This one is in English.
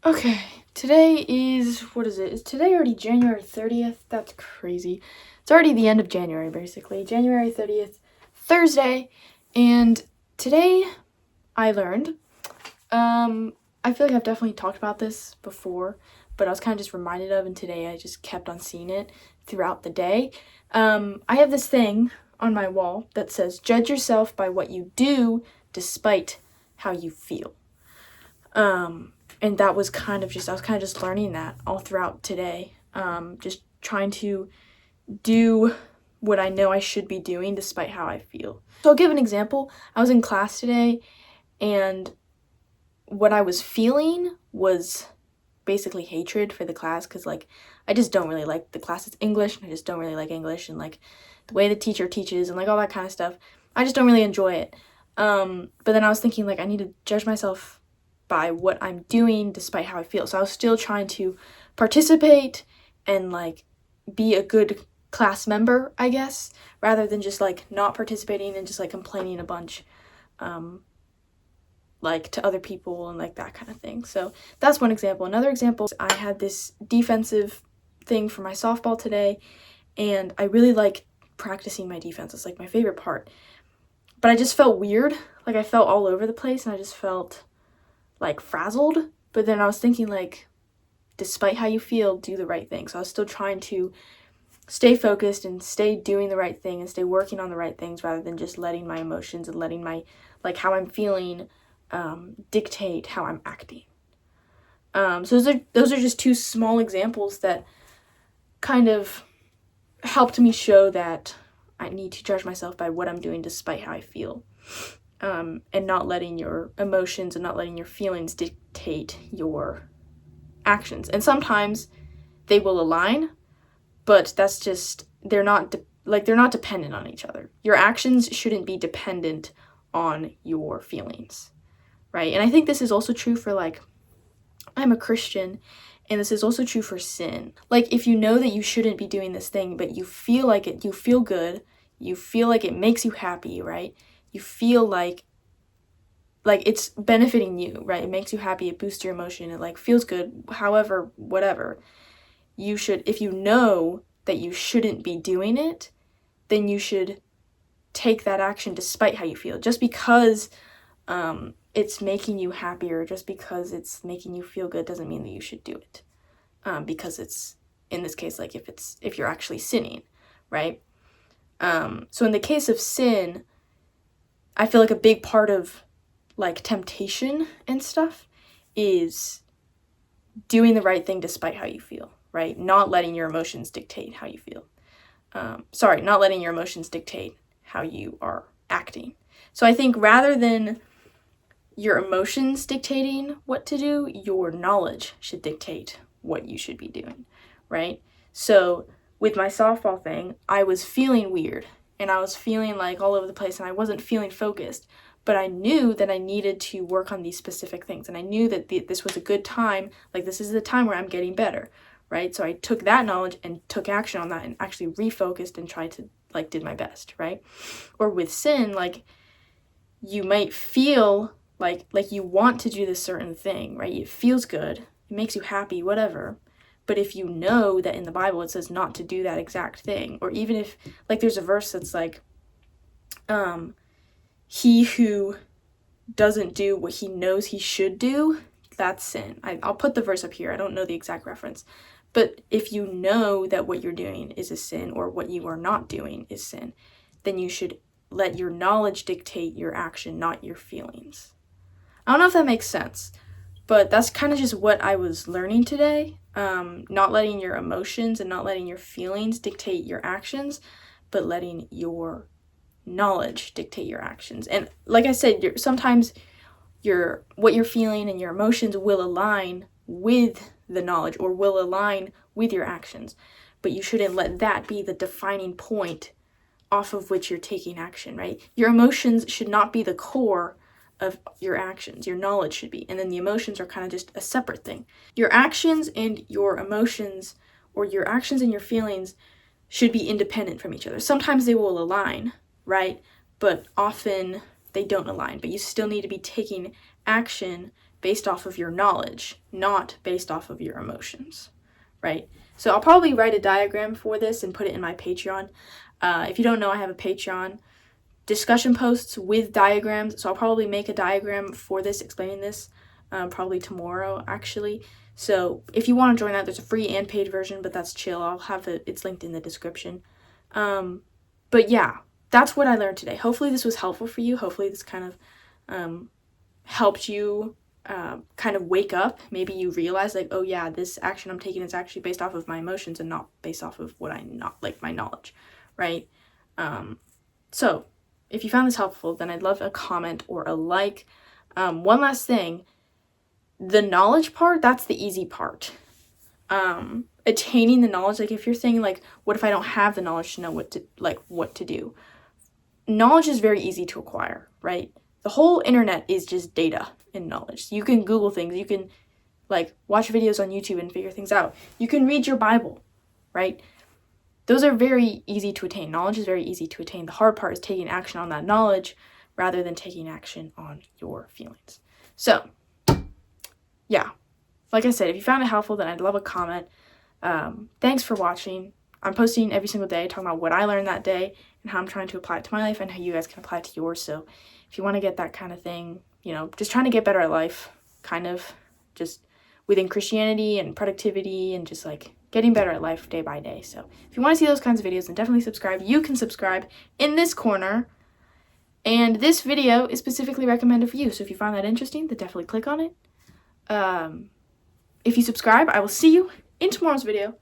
Okay, today is, what is it? Is today already January 30th? That's crazy. It's already the end of January, basically. January 30th, Thursday. And today I learned, I feel like I've definitely talked about this before, but I was kind of just reminded of, and today I just kept on seeing it throughout the day. I have this thing on my wall that says, judge yourself by what you do despite how you feel. And that was kind of just, I was kind of just learning that all throughout today. Just trying to do what I know I should be doing despite how I feel. So I'll give an example. I was in class today, and what I was feeling was basically hatred for the class, because like I just don't really like the class. It's English, and I just don't really like English, and like the way the teacher teaches and like all that kind of stuff. I just don't really enjoy it. But then I was thinking, like, I need to judge myself by what I'm doing despite how I feel. So I was still trying to participate and like be a good class member, I guess, rather than just like not participating and just like complaining a bunch like to other people and like that kind of thing. So that's one example. Another example is I had this defensive thing for my softball today, and I really like practicing my defense. It's like my favorite part. But I just felt weird. Like I felt all over the place, and I just felt like frazzled. But then I was thinking, like, despite how you feel, do the right thing. So I was still trying to stay focused and stay doing the right thing and stay working on the right things, rather than just letting my emotions and letting my, like, how I'm feeling dictate how I'm acting. So those are just two small examples that kind of helped me show that I need to judge myself by what I'm doing despite how I feel. And not letting your emotions and not letting your feelings dictate your actions. And sometimes they will align, but that's just, they're not dependent on each other. Your actions shouldn't be dependent on your feelings, right? And I think this is also true for, like, I'm a Christian, and this is also true for sin. Like, if you know that you shouldn't be doing this thing, but you feel like it, you feel good, you feel like it makes you happy, right? You feel like it's benefiting you, right? It makes you happy, it boosts your emotion, it like feels good, however, whatever. You should, if you know that you shouldn't be doing it, then you should take that action despite how you feel. Just because it's making you happier, just because it's making you feel good, doesn't mean that you should do it. Because it's, in this case, like if you're actually sinning, right? So in the case of sin, I feel like a big part of like temptation and stuff is doing the right thing despite how you feel, right? Not letting your emotions dictate how you feel. Not letting your emotions dictate how you are acting. So I think rather than your emotions dictating what to do, your knowledge should dictate what you should be doing, right? So with my softball thing, I was feeling weird, and I was feeling like all over the place, and I wasn't feeling focused, but I knew that I needed to work on these specific things, and I knew that this was a good time, like this is the time where I'm getting better, right? So I took that knowledge and took action on that and actually refocused and tried to, like, did my best, right? Or with sin, like, you might feel like you want to do this certain thing, right? It feels good, it makes you happy, whatever. But if you know that in the Bible it says not to do that exact thing, or even if, like, there's a verse that's like, he who doesn't do what he knows he should do, that's sin. I'll put the verse up here. I don't know the exact reference. But if you know that what you're doing is a sin, or what you are not doing is sin, then you should let your knowledge dictate your action, not your feelings. I don't know if that makes sense, but that's kind of just what I was learning today. Not letting your emotions and not letting your feelings dictate your actions, but letting your knowledge dictate your actions. And like I said, sometimes what you're feeling and your emotions will align with the knowledge, or will align with your actions, but you shouldn't let that be the defining point off of which you're taking action, right? Your emotions should not be the core of your actions. Your knowledge should be, and then the emotions are kind of just a separate thing. Your actions and your emotions, or your actions and your feelings, should be independent from each other. Sometimes they will align, right? But often they don't align, but you still need to be taking action based off of your knowledge, not based off of your emotions, right? So I'll probably write a diagram for this and put it in my Patreon. If you don't know, I have a Patreon discussion posts with diagrams, so I'll probably make a diagram for this, explaining this, probably tomorrow, actually. So if you want to join that, there's a free and paid version, but that's chill. I'll have it's linked in the description. But yeah, that's what I learned today. Hopefully this was helpful for you. Hopefully this kind of helped you kind of wake up. Maybe you realize, like, oh yeah, this action I'm taking is actually based off of my emotions and not based off of what my knowledge, right? So if you found this helpful, then I'd love a comment or a like. One last thing, the knowledge part, that's the easy part. Attaining the knowledge, like if you're saying, like, what if I don't have the knowledge to know what to do? Knowledge is very easy to acquire, right? The whole internet is just data and knowledge. You can Google things, you can like watch videos on YouTube and figure things out. You can read your Bible, right? Those are very easy to attain. Knowledge is very easy to attain. The hard part is taking action on that knowledge rather than taking action on your feelings. So, yeah. Like I said, if you found it helpful, then I'd love a comment. Thanks for watching. I'm posting every single day talking about what I learned that day and how I'm trying to apply it to my life and how you guys can apply it to yours. So if you want to get that kind of thing, just trying to get better at life, kind of just within Christianity and productivity and just like getting better at life day by day. So if you want to see those kinds of videos, then definitely subscribe. You can subscribe in this corner. And this video is specifically recommended for you. So if you find that interesting, then definitely click on it. If you subscribe, I will see you in tomorrow's video.